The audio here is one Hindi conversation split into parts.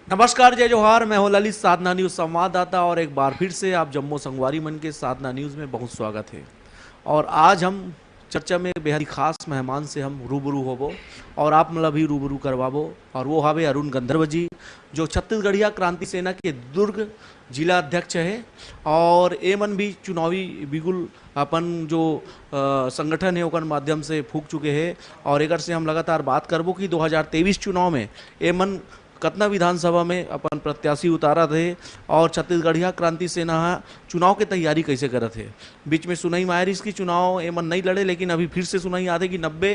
नमस्कार, जय जोहार। मैं हूं ललित, साधना न्यूज़ संवाददाता, और एक बार फिर से आप जम्मू संगवारी मन के साधना न्यूज़ में बहुत स्वागत है। और आज हम चर्चा में बेहद ही खास मेहमान से हम रूबरू होबो और आप मतलब भी रूबरू करवाबो, और वो हावे अरुण गंधर्व जी, जो छत्तीसगढ़िया क्रांति सेना के दुर्ग जिला अध्यक्ष है। और एमन भी चुनावी बिगुल अपन जो संगठन है ओकर माध्यम से फूक चुके हैं। और एकर से हम लगातार बात करबो कि 2023 चुनाव में एमन कतना विधानसभा में अपन प्रत्याशी उतारा थे, और छत्तीसगढ़िया क्रांति सेना चुनाव के तैयारी कैसे करत है। बीच में सुनई मायर इसकी चुनाव एमन नहीं लड़े, लेकिन अभी फिर से सुनई आते कि 90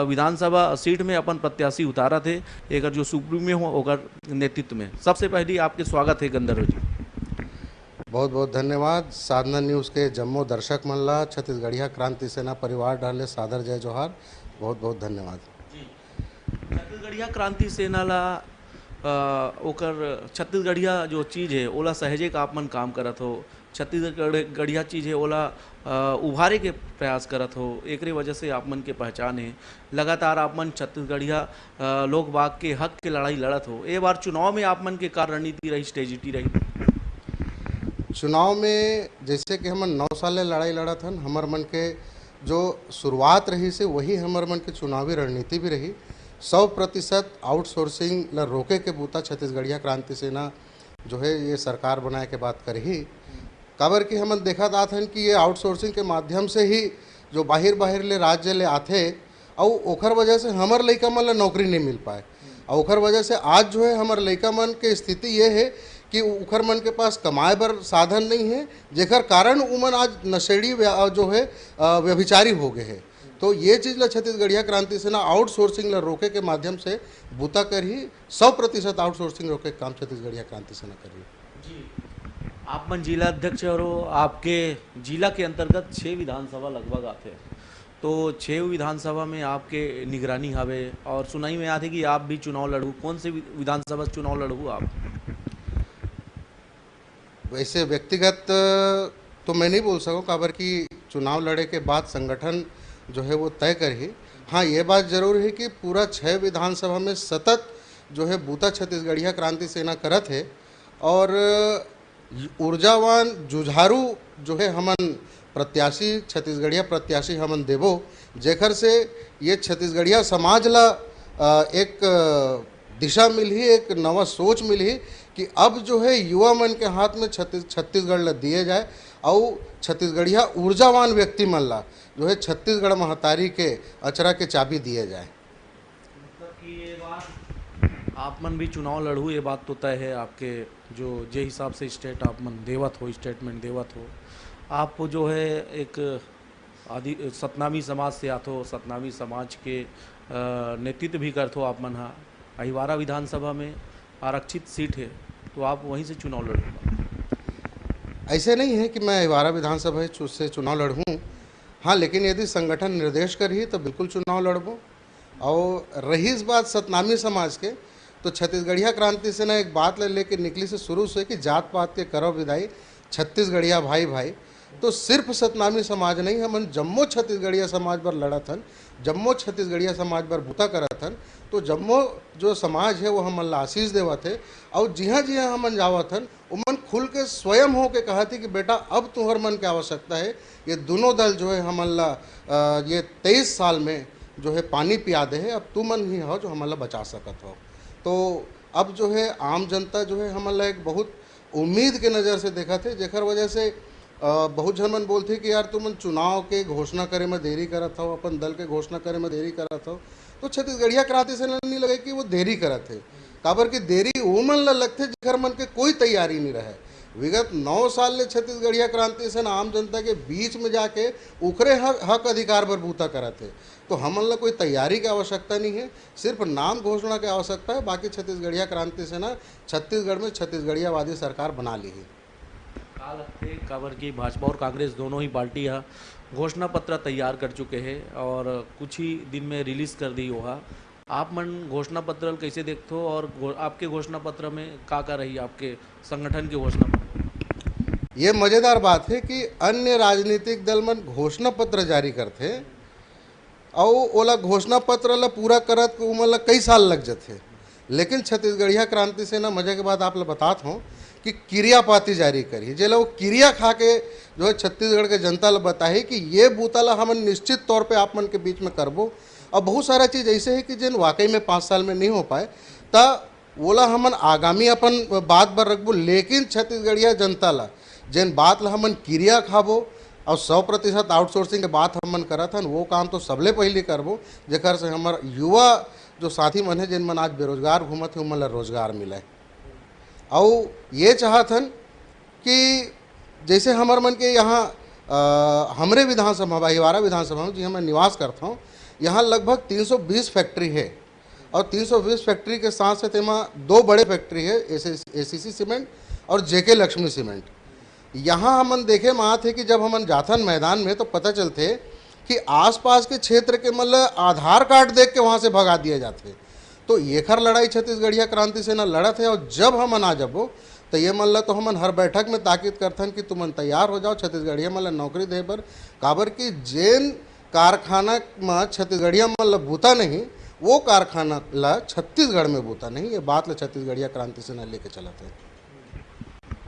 विधानसभा सीट में अपन प्रत्याशी उतारा थे, एक जो सुप्रीमो हो ओकर नेतृत्व में। सबसे पहले आपके स्वागत है गंधर्व जी। बहुत बहुत धन्यवाद। साधना न्यूज़ के जम्मो दर्शक मन ला छत्तीसगढ़िया क्रांति सेना परिवार डाले सादर जय जोहार। बहुत बहुत धन्यवाद। छत्तीसगढ़िया क्रांति सेना ला ओकर छत्तीसगढ़िया जो चीज़ है ओला सहेजे का आप मन काम करत हो, छत्तीसगढ़िया चीज़ है ओला उभारे के प्रयास करत हो, एकरे वजह से आप मन के पहचान है। लगातार आप मन छत्तीसगढ़िया लोग बाग के हक के लड़ाई लड़त हो। ए बार चुनाव में आप मन के का रणनीति रही, स्ट्रेटजी रही? चुनाव में जैसे कि हमन 9 साल लड़ाई लड़त हन, हमर मन के जो शुरुआत रही से वही हमर मन के चुनावी रणनीति भी रही। 100% आउटसोर्सिंग ला रोके के बूता छत्तीसगढ़िया क्रांति सेना जो है ये सरकार बनाए के बात कर ही। काबर कि हमन देखा तात हन कि ये आउटसोर्सिंग के माध्यम से ही जो बाहिर बाहिर ले राज्य ले आथे, और ओखर वजह से हमर लइका मन ला नौकरी नहीं मिल पाए। और ओखर वजह से आज जो है हमर लइका मन के स्थिति ये है कि ओखर मन के पास कमाए बर साधन नहीं है, जेकर कारण उमन आज नशेड़ी जो है व्यभिचारी हो गए हैं। तो ये चीज़ ला छत्तीसगढ़िया क्रांति सेना आउटसोर्सिंग ला रोके के माध्यम से बूता कर ही 100% आउटसोर्सिंग रोके के काम छत्तीसगढ़िया क्रांति सेना कर रही। आप मन जिला अध्यक्ष और आपके जिला के अंतर्गत 6 विधानसभा लगभग आते हैं, तो 6 विधानसभा में आपके निगरानी हवे, और सुनाई में आते कि आप भी चुनाव लड़ू। कौन से विधानसभा चुनाव लड़ू आप? वैसे व्यक्तिगत तो मैं नहीं बोल सकूँ, काबर कि चुनाव लड़े के बाद संगठन जो है वो तय कर ही। हाँ, ये बात जरूर है कि पूरा 6 विधानसभा में सतत जो है बूता छत्तीसगढ़िया क्रांति सेना करत है, और ऊर्जावान जुझारू जो है हमन प्रत्याशी छत्तीसगढ़िया प्रत्याशी हमन देबो, जेकर से ये छत्तीसगढ़िया समाज ला एक दिशा मिली, एक नवा सोच मिली कि अब जो है युवा मन के हाथ में छत्तीसगढ़ ला दिए जाए, और छत्तीसगढ़िया ऊर्जावान व्यक्ति मन ला जो है छत्तीसगढ़ महतारी के अचरा के चाबी दिए जाए। मतलब कि ये बात आप मन भी चुनाव लड़ू, ये बात तो तय है आपके, जो जे हिसाब से स्टेट आप मन देवत हो, स्टेटमेंट देवत हो। आप जो है एक आदि सतनामी समाज से आते हो, सतनामी समाज के नेतृत्व भी करते हो आप मन। हाँ, अहिवारा विधानसभा में आरक्षित सीट है, तो आप वहीं से चुनाव लड़ोगे? ऐसे नहीं है कि मैं अहिवारा विधानसभा से चुनाव लड़ूँ। हाँ, लेकिन यदि संगठन निर्देश कर ही तो बिल्कुल चुनाव लड़बो। और रही इस बात सतनामी समाज के, तो छत्तीसगढ़िया क्रांति सेना एक बात लेके निकली से शुरू से कि जात पात के करो विदाई, छत्तीसगढ़िया भाई भाई। तो सिर्फ सतनामी समाज नहीं, हमन जम्मो छत्तीसगढ़िया समाज पर लड़त हन, जम्मो छत्तीसगढ़िया समाज पर बूता करत हन। तो जम्मो जो समाज है वो हमन ला आशीष देवत है, और जिहाँ जिहाँ हमन जावत हन उमन खुल के स्वयं हो के कहती कि बेटा अब तुहर मन की आवश्यकता है। ये दोनों दल जो है हमन ला ये 23 साल में जो है पानी पिया दे है, अब तू मन ही हो जो हमन ला बचा सकत हो। तो अब जो है आम जनता जो है हमन ला एक बहुत उम्मीद के नज़र से देखा थे, जेकर वजह से बहुत जन मन बोलते कि यार तुम चुनाव के घोषणा करे में देरी करत हो, अपन दल के घोषणा करे में देरी करत हो। तो छत्तीसगढ़िया क्रांति सेना नहीं लगे कि वो देरी करत है, काबर की देरी वो मन ला लगते जेकर मन के कोई तैयारी नहीं रहे। विगत 9 साल ले छत्तीसगढ़िया क्रांति सेना आम जनता के बीच में जाके उखरे हक अधिकार पर बूता करत है। तो हमन ला कोई तैयारी की आवश्यकता नहीं है, सिर्फ नाम घोषणा की आवश्यकता है। बाकी छत्तीसगढ़िया क्रांति सेना छत्तीसगढ़ में छत्तीसगढ़ियावादी सरकार बना ली है। काबर की भाजपा और कांग्रेस दोनों ही पार्टियां घोषणा पत्र तैयार कर चुके हैं, और कुछ ही दिन में रिलीज कर दी होगा। आप मन घोषणा पत्र कैसे देखते हो, और आपके घोषणा पत्र में का रही आपके संगठन के घोषणा पत्र? ये मज़ेदार बात है कि अन्य राजनीतिक दल मन घोषणा पत्र जारी करते, और ओला घोषणा पत्र ला पूरा करत उमन ला कई साल लग जाते। लेकिन छत्तीसगढ़िया क्रांति सेना मजे के बाद आप लोग बताता हूँ कि क्रियापाती जारी करी जे लोग क्रिया खा के जो है छत्तीसगढ़ के जनता ला बताही कि ये बूताला हमन निश्चित तौर पे आप मन के बीच में करबो। और बहुत सारा चीज़ ऐसे है कि जिन वाकई में 5 साल में नहीं हो पाए ता ओला हमन आगामी अपन बात बर रखबो, लेकिन छत्तीसगढ़िया जनता ला जिन बात ला हमन क्रिया खाबो और 100% आउटसोर्सिंग के बात हमन करत हन वो काम तो सबले पहले करबो, जेकर से हमार युवा जो साथी मन है जिन मन आज बेरोजगार घूमत है उमन ला रोजगार मिले। और ये चाहत हन कि जैसे हमार मन के यहाँ हमरे विधानसभा अहिवारा विधानसभा में जी मैं निवास करता हूँ, यहाँ लगभग 320 फैक्ट्री है और 320 फैक्ट्री के साथ साथ में 2 बड़े फैक्ट्री है, एसीसी सीमेंट और जेके लक्ष्मी सीमेंट। यहाँ हमन देखे मात है कि जब हमन जाथन मैदान में तो पता चलते कि आसपास के क्षेत्र के मतलब आधार कार्ड देख के वहाँ से भगा दिए जाते। तो एकर लड़ाई छत्तीसगढ़िया क्रांति सेना लड़त है और जब हमन आ जबो तो ये मतलब तो हमन हर बैठक में ताकीद करथन कि तुमन तैयार हो जाओ छत्तीसगढ़िया मतलब नौकरी दे बर, काबर कि जेन कारखाना में छत्तीसगढ़िया मतलब बूता नहीं वो कारखाना ला छत्तीसगढ़ में बूता नहीं। ये बात ला छत्तीसगढ़िया क्रांति सेना लेके चलत है।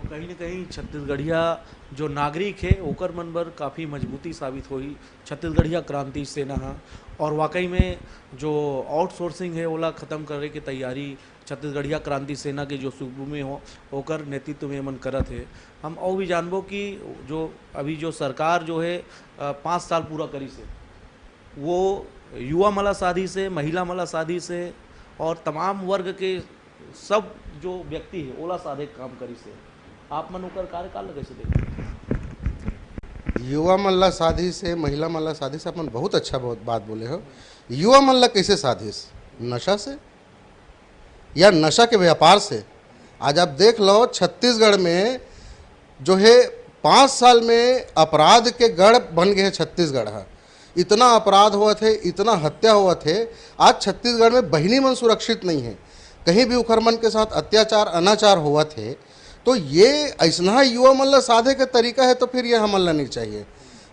कहीं न कहीं छत्तीसगढ़िया जो नागरिक है ओकर मन बर काफ़ी मजबूती साबित होई छत्तीसगढ़िया क्रांति सेना हा। और वाकई में जो आउटसोर्सिंग है ओला ख़त्म करे के तैयारी छत्तीसगढ़िया क्रांति सेना के जो सूबे में हो ओकर नेतृत्व में मन करत है। हम और भी जानबो कि जो अभी जो सरकार जो है 5 साल पूरा करी से वो युवा मला शादी से, महिला मला शादी से और तमाम वर्ग के सब जो व्यक्ति है ओला साधे काम करी से आप मन ओकर कार्यकाल कैसे देखते? युवा मल्ला शादी से, महिला मल्ला शादी से अपन बहुत अच्छा बहुत बात बोले हो। युवा मल्ला कैसे शादीस? नशा से या नशा के व्यापार से। आज आप देख लो छत्तीसगढ़ में जो है 5 साल में अपराध के गढ़ बन गए छत्तीसगढ़ है। इतना अपराध हुआ थे, इतना हत्या हुआ थे। आज छत्तीसगढ़ में बहिनी मन सुरक्षित नहीं है, कहीं भी उखर मन के साथ अत्याचार अनाचार हुआ थे। तो ये ऐसा युवा मन ला साधे के तरीका है तो फिर ये हमन ला नहीं चाहिए।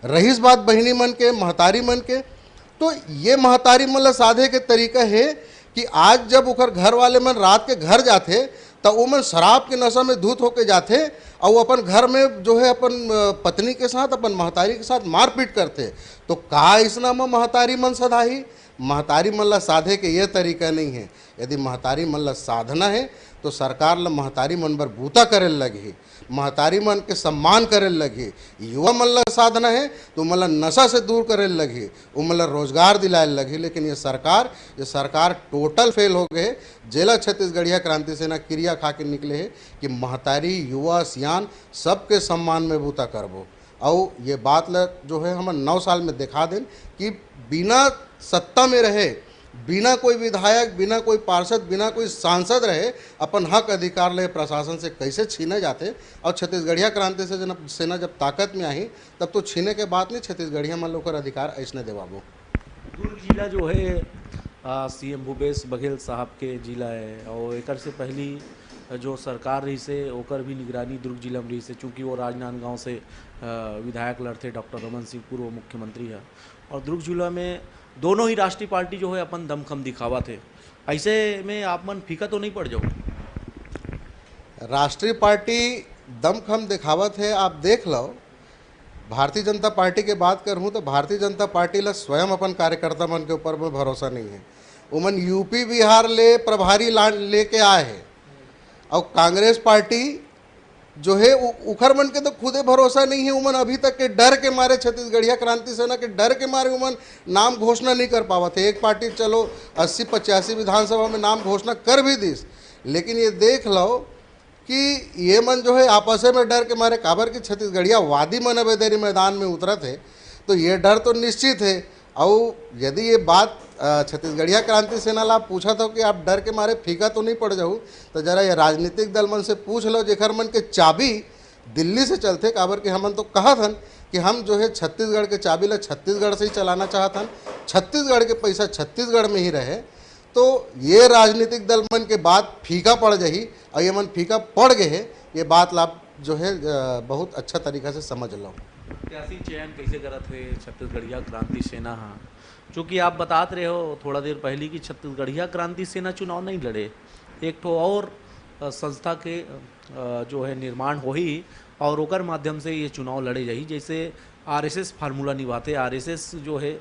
रहीस बात बहिनी मन के, महतारी मन के, तो ये महतारी मन ला साधे के तरीका है कि आज जब उखर घर वाले मन रात के घर जाते तो वो मन शराब के नशा में धूत होके जाते और अपन घर में जो है अपन पत्नी के साथ, अपन महतारी के साथ मारपीट करते। तो का इसना में महतारी मन सधाही? महतारी मन ला साधे के ये तरीका नहीं है। यदि महतारी मन ला साधना है तो सरकार ला महतारी मन बर बूता करे लगी, महतारी मन के सम्मान करे लगी। युवा मन ला साधना है तो मन ला नशा से दूर करे लगी, उमन ला रोजगार दिलाए लगी। लेकिन ये सरकार टोटल फेल हो गए। जेला छत्तीसगढ़िया क्रांति सेना क्रिया खा के निकले है कि महतारी युवा सियान सबके सम्मान में बूता करबो। और ये बात ला जो है हम 9 साल में दिखा दें कि बिना सत्ता में रहे, बिना कोई विधायक, बिना कोई पार्षद, बिना कोई सांसद रहे अपन हक अधिकार ले प्रशासन से कैसे छीने जाते। और छत्तीसगढ़िया क्रांति से सेना जब ताकत में आई तब तो छीने के बाद नहीं छत्तीसगढ़िया मन लोग अधिकार ऐसने देवाबो। दुर्ग जिला जो है सीएम भूपेश बघेल साहब के जिला है और एक से पहली जो सरकार रही से ओकर भी निगरानी दुर्ग जिला में रही से, चूँकि वो राजनांदगांव से विधायक लड़ते डॉक्टर रमन सिंह पूर्व मुख्यमंत्री है। और दुर्ग जिला में दोनों ही राष्ट्रीय पार्टी जो है अपन दमखम दिखावा थे। ऐसे में आप मन फीका तो नहीं पड़ जाओ? राष्ट्रीय पार्टी दमखम दिखावत है। आप देख लो भारतीय जनता पार्टी के बात करूँ तो भारतीय जनता पार्टी ला स्वयं अपन कार्यकर्ता मन के ऊपर में भरोसा नहीं है। उमन यूपी बिहार ले प्रभारी लेके आए हैं और कांग्रेस पार्टी जो है उखर मन के तो खुदे भरोसा नहीं है। उमन अभी तक के डर के मारे, छत्तीसगढ़िया क्रांति सेना के डर के मारे उमन नाम घोषणा नहीं कर पावा थे। एक पार्टी चलो 80-85 विधानसभा में नाम घोषणा कर भी दीस, लेकिन ये देख लो कि ये मन जो है आपस में डर के मारे, काबर की छत्तीसगढ़िया वादी मन अब देरी मैदान में उतरत है तो ये डर तो निश्चित है। और यदि ये बात छत्तीसगढ़िया क्रांति सेना ला पूछा था कि आप डर के मारे फीका तो नहीं पड़ जाऊँ, तो जरा ये राजनीतिक दल मन से पूछ लो जेखर मन के चाबी दिल्ली से चलते। काबर के हमन तो कहा था कि हम जो है छत्तीसगढ़ के चाबी ला छत्तीसगढ़ से ही चलाना चाहतन, छत्तीसगढ़ के पैसा छत्तीसगढ़ में ही रहे। तो ये राजनीतिक दल मन के बात फीका पड़ जाही और ये मन फीका पड़ गए है। ये बात ला जो है बहुत अच्छा तरीका से समझ लो। प्रत्याशी चयन कैसे करत है छत्तीसगढ़िया क्रांति सेना हाँ, चूँकि आप बतात रहे हो थोड़ा देर पहले कि छत्तीसगढ़िया क्रांति सेना चुनाव नहीं लड़े, एक ठो और संस्था के जो है निर्माण हो ही और ओकर माध्यम से ये चुनाव लड़े जाही। जैसे आरएसएस फार्मूला निभाते, आरएसएस जो है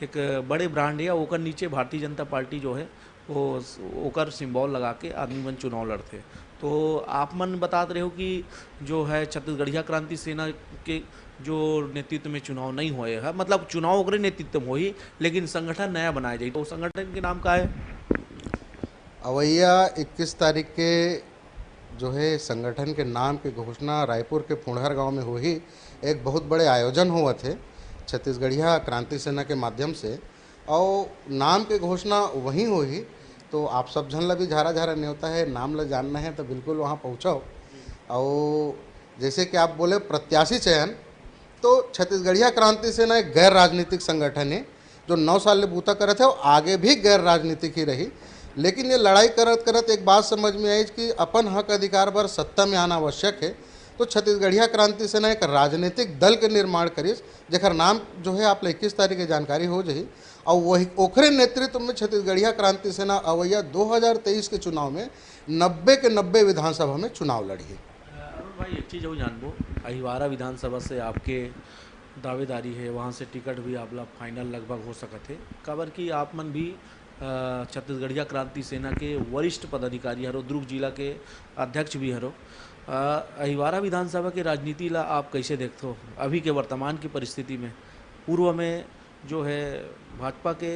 एक बड़े ब्रांड है, ओकर नीचे भारतीय जनता पार्टी जो है वो ओकर सिंबल लगा के आदमी मन चुनाव लड़ते। तो आप मन बतात रहे हो कि जो है छत्तीसगढ़िया क्रांति सेना के जो नेतृत्व में चुनाव नहीं हुए है, मतलब चुनाव ओकरे नेतृत्व में हो ही, लेकिन संगठन नया बनाया जाए, तो संगठन के नाम का है अवैया 21 तारीख के जो है संगठन के नाम की घोषणा रायपुर के फुणहर गांव में हुई। एक बहुत बड़े आयोजन हुआ थे छत्तीसगढ़िया क्रांति सेना के माध्यम से, और नाम के घोषणा वहीं हुई। तो आप सब जन ला भी झारा झारा न्योता है, नाम ला जानना है तो बिल्कुल वहाँ पहुँचो। और जैसे कि आप बोले प्रत्याशी चयन, तो छत्तीसगढ़िया क्रांति सेना एक गैर राजनीतिक संगठन है जो 9 साल ले बूता करत है और आगे भी गैर राजनीतिक ही रही। लेकिन ये लड़ाई करत करत एक बात समझ में आई कि अपन हक अधिकार पर सत्ता में आना आवश्यक है। तो छत्तीसगढ़िया क्रांति सेना एक राजनीतिक दल के निर्माण करिस, जेकर नाम जो है आप 21 तारीख की जानकारी हो जाही। और वही ओखरे नेतृत्व में छत्तीसगढ़िया क्रांति सेना अवैया 2023 के चुनाव में 90 के 90 विधानसभा में चुनाव लड़ी है। अरुण भाई एक चीज़ और जानबो, अहिवारा विधानसभा से आपके दावेदारी है, वहाँ से टिकट भी आपला फाइनल लगभग हो सकत है, काबर कि आप मन भी छत्तीसगढ़िया क्रांति सेना के वरिष्ठ पदाधिकारी हरो, दुर्ग जिला के अध्यक्ष भी हरो। अहिवारा विधानसभा के राजनीति ला आप कैसे देखते हो अभी के वर्तमान की परिस्थिति में? पूर्व में जो है भाजपा के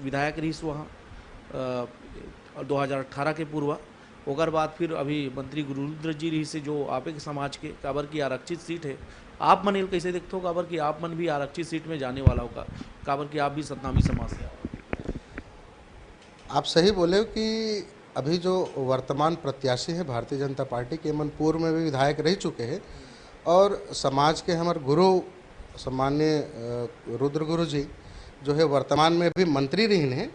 विधायक रहीस वहाँ 2018 के पूर्व, ओकर बाद फिर अभी मंत्री गुरुरुद्र जी रही से जो आपे के समाज के, काबर की आरक्षित सीट है। आप मन इल कैसे देखते हो, काबर कि आप मन भी आरक्षित सीट में जाने वाला होगा, काबर कि आप भी सतनामी समाज से आओ? आप सही बोले कि अभी जो वर्तमान प्रत्याशी है भारतीय जनता पार्टी के, मन पूर्व में भी विधायक रह चुके हैं और समाज के हमारे गुरु सम्मान्य रुद्र गुरु जी जो है वर्तमान में भी मंत्री रही हैं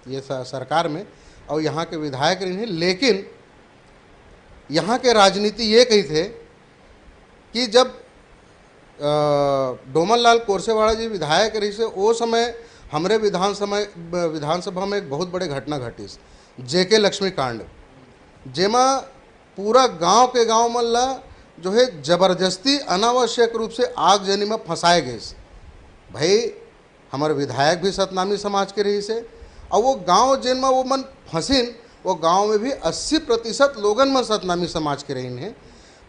ये सरकार में और यहाँ के विधायक रही हैं। लेकिन यहाँ के राजनीति ये कही थे कि जब डोमन लाल कोरसेवाड़ा जी विधायक रही से वो समय हमरे विधानसभा में एक बहुत बड़े घटना घटिस, जेके लक्ष्मी कांड, जेमा पूरा गांव के गांव मन ला जो है जबरदस्ती अनावश्यक रूप से आगजनी में फंसाए गए। भाई हमारे विधायक भी सतनामी समाज के रही से, और वो गांव जिन में वो मन फंसिन वो गांव में भी 80% लोगन में सतनामी समाज के रही हैं।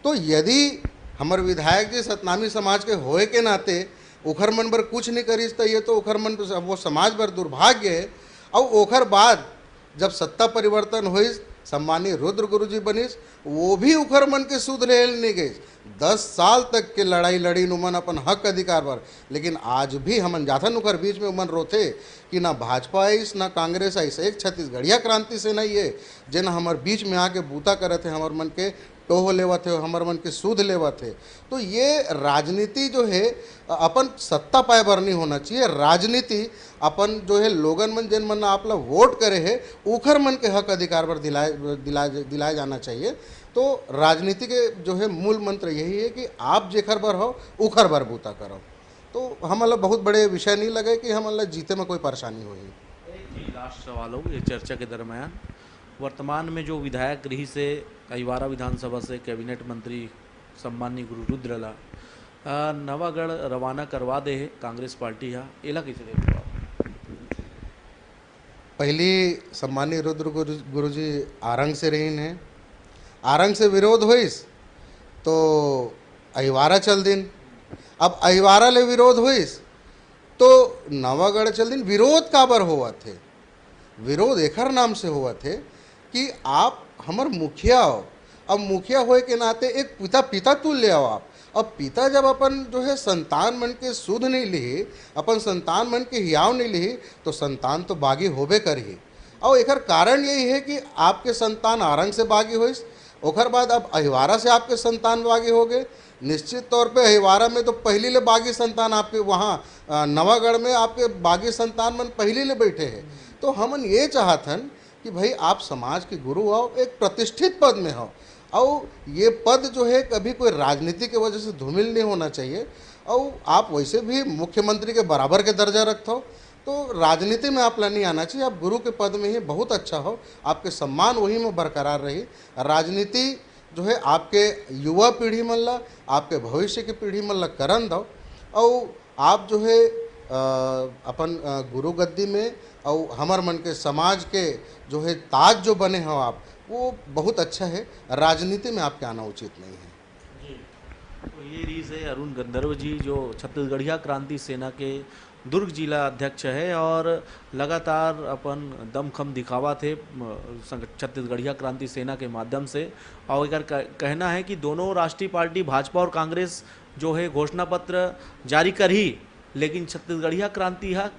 तो यदि हमारे विधायक जी सतनामी समाज के होए के नाते ओखर मन बर कुछ नहीं करीस, तो ये तो ओखर मन वो समाज बर दुर्भाग्य है। और ओखर बाद जब सत्ता परिवर्तन हुई, सम्मानीय रुद्र गुरु जी बनिस, वो भी उखर मन के सूद ले नहीं गए। 10 साल तक के लड़ाई लड़ी उमन अपन हक अधिकार पर, लेकिन आज भी हमन जाथन उखर बीच में उमन रोथे कि ना भाजपा आइस ना कांग्रेस आइस, एक छत्तीसगढ़िया क्रांति सेना ही है जिन हमार बीच में आके बूता करे थे, हमार मन के टोह लेवा थे, हमार मन के सूद लेवा थे। तो ये राजनीति जो है अपन सत्ता पाए बर नहीं होना चाहिए। राजनीति अपन जो है लोगन मन जिन मन आप लोग वोट करे है उखर मन के हक अधिकार पर दिलाया जाना चाहिए। तो राजनीति के जो है मूल मंत्र यही है कि आप जेखर बर हो उखर बर बूता करो। तो हम लोग बहुत बड़े विषय नहीं लगे कि हम लोग जीते में कोई परेशानी हुई। लास्ट सवाल हो ये चर्चा के दरमियान, वर्तमान में जो विधायक रही से अहिवारा विधानसभा से कैबिनेट मंत्री सम्मान्य गुरुरुद्र ला नवागढ़ रवाना करवा दे है कांग्रेस पार्टी, है एला कैसे देखो आप? पहली सम्मान्य रुद्र गुरु जी आरंग से रही हैं, आरंग से विरोध हुईस तो अहिवारा चल दिन, अब अहिवारा ले विरोध हुईस तो नवागढ़ चल दिन। विरोध काबर हुआ थे? विरोध एकर नाम से हुआ थे कि आप हमार मुखिया हो, अब मुखिया होए के नाते एक पिता तुल्य हो आप। अब पिता जब अपन जो है संतान मन के सुध नहीं ली, अपन संतान मन के हियाव नहीं ली, तो संतान तो बागी होबे करही। और एकर कारण यही है कि आपके संतान आरंग से बागी हुईस, ओकर बाद अब अहिवारा से आपके संतान बागी हो गए। निश्चित तौर पे अहिवारा में तो पहली ले बागी संतान आपके वहाँ नवागढ़ में आपके बागी संतान मन पहली ले बैठे हैं। तो हमन ये चाहतन कि भाई आप समाज के गुरु हो, एक प्रतिष्ठित पद में हो, और ये पद जो है कभी कोई राजनीति के वजह से धूमिल नहीं होना चाहिए। और आप वैसे भी मुख्यमंत्री के बराबर के दर्जा रखते हो, तो राजनीति में आप नहीं आना चाहिए, आप गुरु के पद में ही बहुत अच्छा हो, आपके सम्मान वही में बरकरार रही। राजनीति जो है आपके युवा पीढ़ी मन ला, आपके भविष्य की पीढ़ी मन ला करन दो, और आप जो है अपन गुरु गद्दी में और हमर मन के समाज के जो है ताज जो बने हो आप, वो बहुत अच्छा है। राजनीति में आपके आना उचित नहीं है। तो ये रीज है अरुण गंधर्व जी, जो छत्तीसगढ़िया क्रांति सेना के दुर्ग जिला अध्यक्ष है और लगातार अपन दमखम दिखावा थे छत्तीसगढ़िया क्रांति सेना के माध्यम से। और एक कहना है कि दोनों राष्ट्रीय पार्टी भाजपा और कांग्रेस जो है घोषणा पत्र जारी कर ही, लेकिन छत्तीसगढ़िया क्रांति है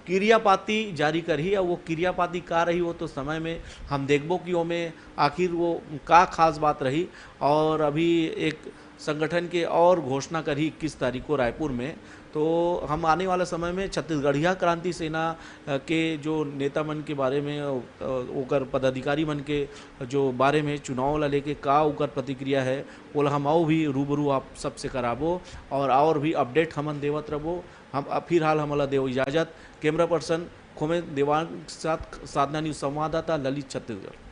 क्रियापाती जारी कर ही, और वो क्रियापाती का रही वो तो समय में हम देखबो कि वो में आखिर वो का खास बात रही। और अभी एक संगठन के और घोषणा करी 21 तारीख को रायपुर में, तो हम आने वाला समय में छत्तीसगढ़िया क्रांति सेना के जो नेता मन के बारे में ओकर पदाधिकारी मन के जो बारे में चुनाव ला लेके का ओकर प्रतिक्रिया है वो हम आओ भी रूबरू आप सबसे कराबो और भी अपडेट हमन देवत रहो। हम फिलहाल हमला देव इजाज़त। कैमरा पर्सन खोमे देवांग के साथ साधना न्यूज़ संवाददाता ललित, छत्तीसगढ़।